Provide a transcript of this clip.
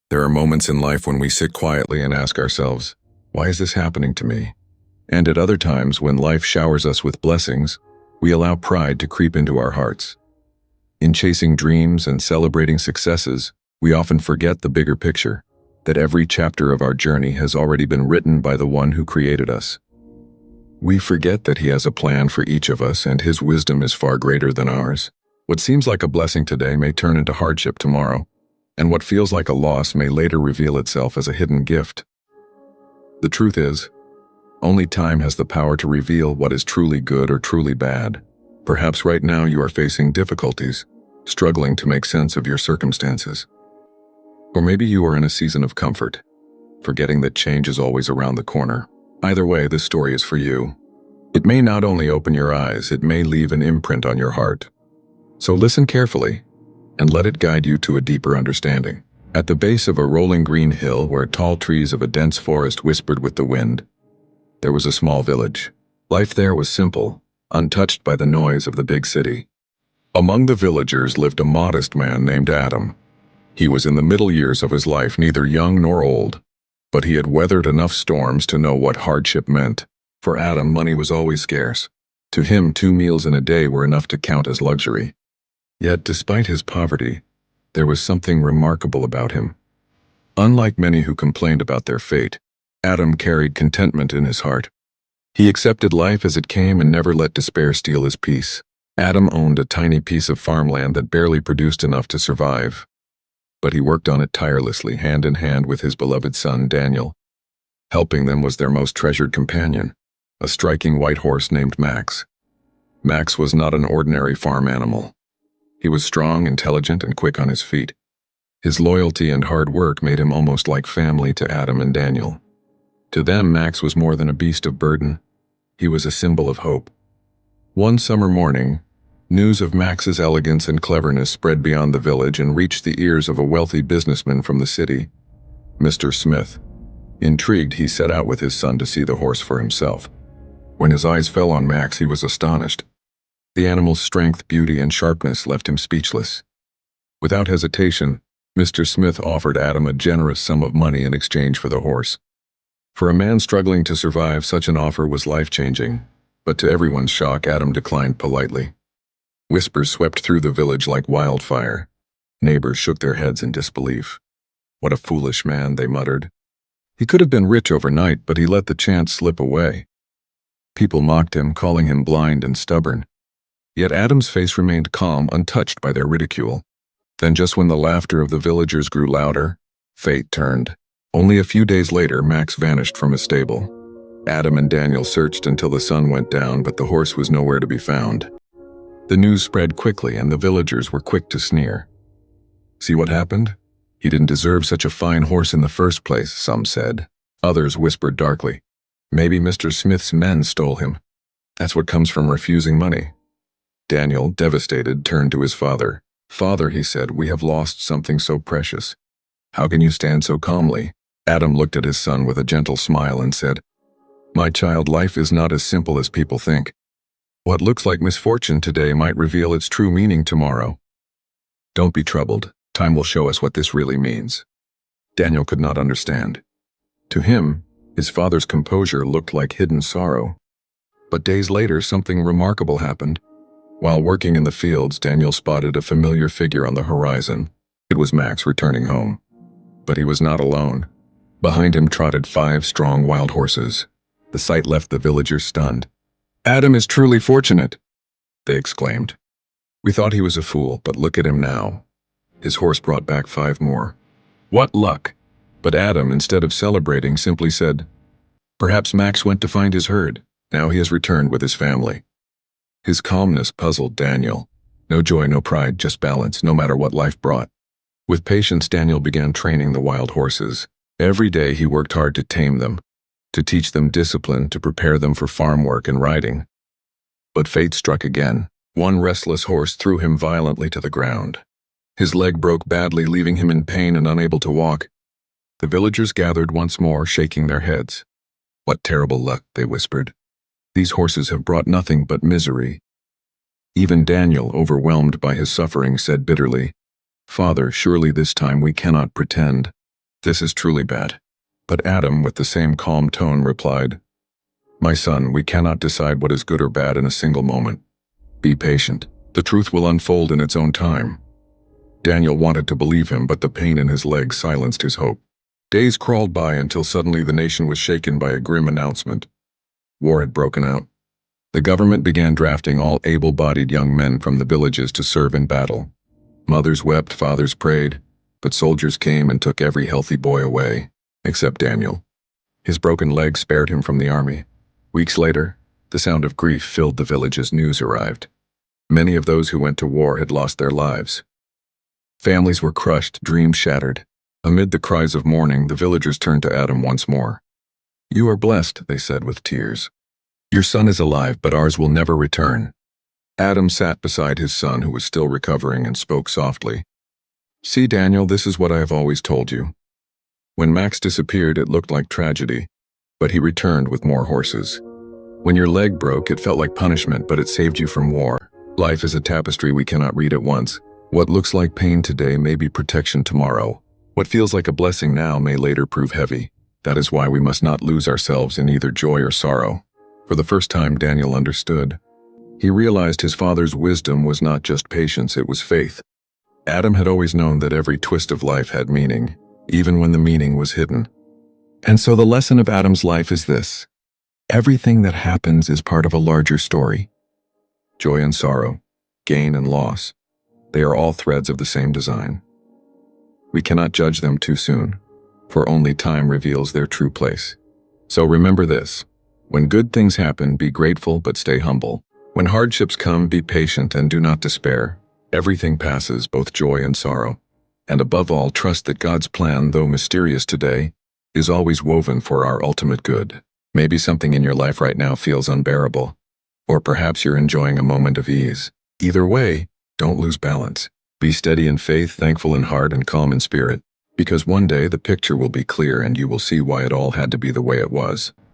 There are moments in life when we sit quietly and ask ourselves, why is this happening to me? And at other times, when life showers us with blessings, we allow pride to creep into our hearts. In chasing dreams and celebrating successes, we often forget the bigger picture, that every chapter of our journey has already been written by the one who created us. We forget that he has a plan for each of us and his wisdom is far greater than ours. What seems like a blessing today may turn into hardship tomorrow, and what feels like a loss may later reveal itself as a hidden gift. The truth is, only time has the power to reveal what is truly good or truly bad. Perhaps right now you are facing difficulties, struggling to make sense of your circumstances. Or maybe you are in a season of comfort, forgetting that change is always around the corner. Either way, this story is for you. It may not only open your eyes, it may leave an imprint on your heart. So listen carefully, and let it guide you to a deeper understanding. At the base of a rolling green hill where tall trees of a dense forest whispered with the wind, there was a small village. Life there was simple, untouched by the noise of the big city. Among the villagers lived a modest man named Adam. He was in the middle years of his life, neither young nor old, but he had weathered enough storms to know what hardship meant. For Adam, money was always scarce. To him, 2 meals in a day were enough to count as luxury. Yet, despite his poverty, there was something remarkable about him. Unlike many who complained about their fate, Adam carried contentment in his heart. He accepted life as it came and never let despair steal his peace. Adam owned a tiny piece of farmland that barely produced enough to survive. But he worked on it tirelessly, hand in hand with his beloved son, Daniel. Helping them was their most treasured companion, a striking white horse named Max. Max was not an ordinary farm animal. He was strong, intelligent, and quick on his feet. His loyalty and hard work made him almost like family to Adam and Daniel. To them, Max was more than a beast of burden. He was a symbol of hope. One summer morning, news of Max's elegance and cleverness spread beyond the village and reached the ears of a wealthy businessman from the city, Mr. Smith. Intrigued, he set out with his son to see the horse for himself. When his eyes fell on Max, he was astonished. The animal's strength, beauty, and sharpness left him speechless. Without hesitation, Mr. Smith offered Adam a generous sum of money in exchange for the horse. For a man struggling to survive, such an offer was life-changing, but to everyone's shock, Adam declined politely. Whispers swept through the village like wildfire. Neighbors shook their heads in disbelief. What a foolish man, they muttered. He could have been rich overnight, but he let the chance slip away. People mocked him, calling him blind and stubborn. Yet Adam's face remained calm, untouched by their ridicule. Then, just when the laughter of the villagers grew louder, fate turned. Only a few days later, Max vanished from his stable. Adam and Daniel searched until the sun went down, but the horse was nowhere to be found. The news spread quickly, and the villagers were quick to sneer. See what happened? He didn't deserve such a fine horse in the first place, some said. Others whispered darkly. Maybe Mr. Smith's men stole him. That's what comes from refusing money. Daniel, devastated, turned to his father. Father, he said, we have lost something so precious. How can you stand so calmly? Adam looked at his son with a gentle smile and said, My child, life is not as simple as people think. What looks like misfortune today might reveal its true meaning tomorrow. Don't be troubled. Time will show us what this really means. Daniel could not understand. To him, his father's composure looked like hidden sorrow. But days later, something remarkable happened. While working in the fields, Daniel spotted a familiar figure on the horizon. It was Max returning home. But he was not alone. Behind him trotted 5 strong wild horses. The sight left the villagers stunned. Adam is truly fortunate, they exclaimed. We thought he was a fool, but look at him now. His horse brought back 5 more. What luck! But Adam, instead of celebrating, simply said, Perhaps Max went to find his herd. Now he has returned with his family. His calmness puzzled Daniel. No joy, no pride, just balance, no matter what life brought. With patience, Daniel began training the wild horses. Every day he worked hard to tame them, to teach them discipline, to prepare them for farm work and riding. But fate struck again. One restless horse threw him violently to the ground. His leg broke badly, leaving him in pain and unable to walk. The villagers gathered once more, shaking their heads. What terrible luck, they whispered. These horses have brought nothing but misery. Even Daniel, overwhelmed by his suffering, said bitterly, Father, surely this time we cannot pretend. This is truly bad. But Adam, with the same calm tone, replied, My son, we cannot decide what is good or bad in a single moment. Be patient. The truth will unfold in its own time. Daniel wanted to believe him, but the pain in his leg silenced his hope. Days crawled by until suddenly the nation was shaken by a grim announcement. War had broken out. The government began drafting all able-bodied young men from the villages to serve in battle. Mothers wept, fathers prayed, but soldiers came and took every healthy boy away, except Daniel. His broken leg spared him from the army. Weeks later, the sound of grief filled the village as news arrived. Many of those who went to war had lost their lives. Families were crushed, dreams shattered. Amid the cries of mourning, the villagers turned to Adam once more. You are blessed, they said with tears. Your son is alive, but ours will never return. Adam sat beside his son, who was still recovering, and spoke softly. See, Daniel, this is what I have always told you. When Max disappeared, it looked like tragedy, but he returned with more horses. When your leg broke, it felt like punishment, but it saved you from war. Life is a tapestry we cannot read at once. What looks like pain today may be protection tomorrow. What feels like a blessing now may later prove heavy. That is why we must not lose ourselves in either joy or sorrow. For the first time, Daniel understood. He realized his father's wisdom was not just patience, it was faith. Adam had always known that every twist of life had meaning, even when the meaning was hidden. And so the lesson of Adam's life is this. Everything that happens is part of a larger story. Joy and sorrow, gain and loss, they are all threads of the same design. We cannot judge them too soon, for only time reveals their true place. So remember this. When good things happen, be grateful but stay humble. When hardships come, be patient and do not despair. Everything passes, both joy and sorrow. And above all, trust that God's plan, though mysterious today, is always woven for our ultimate good. Maybe something in your life right now feels unbearable, or perhaps you're enjoying a moment of ease. Either way, don't lose balance. Be steady in faith, thankful in heart, and calm in spirit, because one day the picture will be clear and you will see why it all had to be the way it was.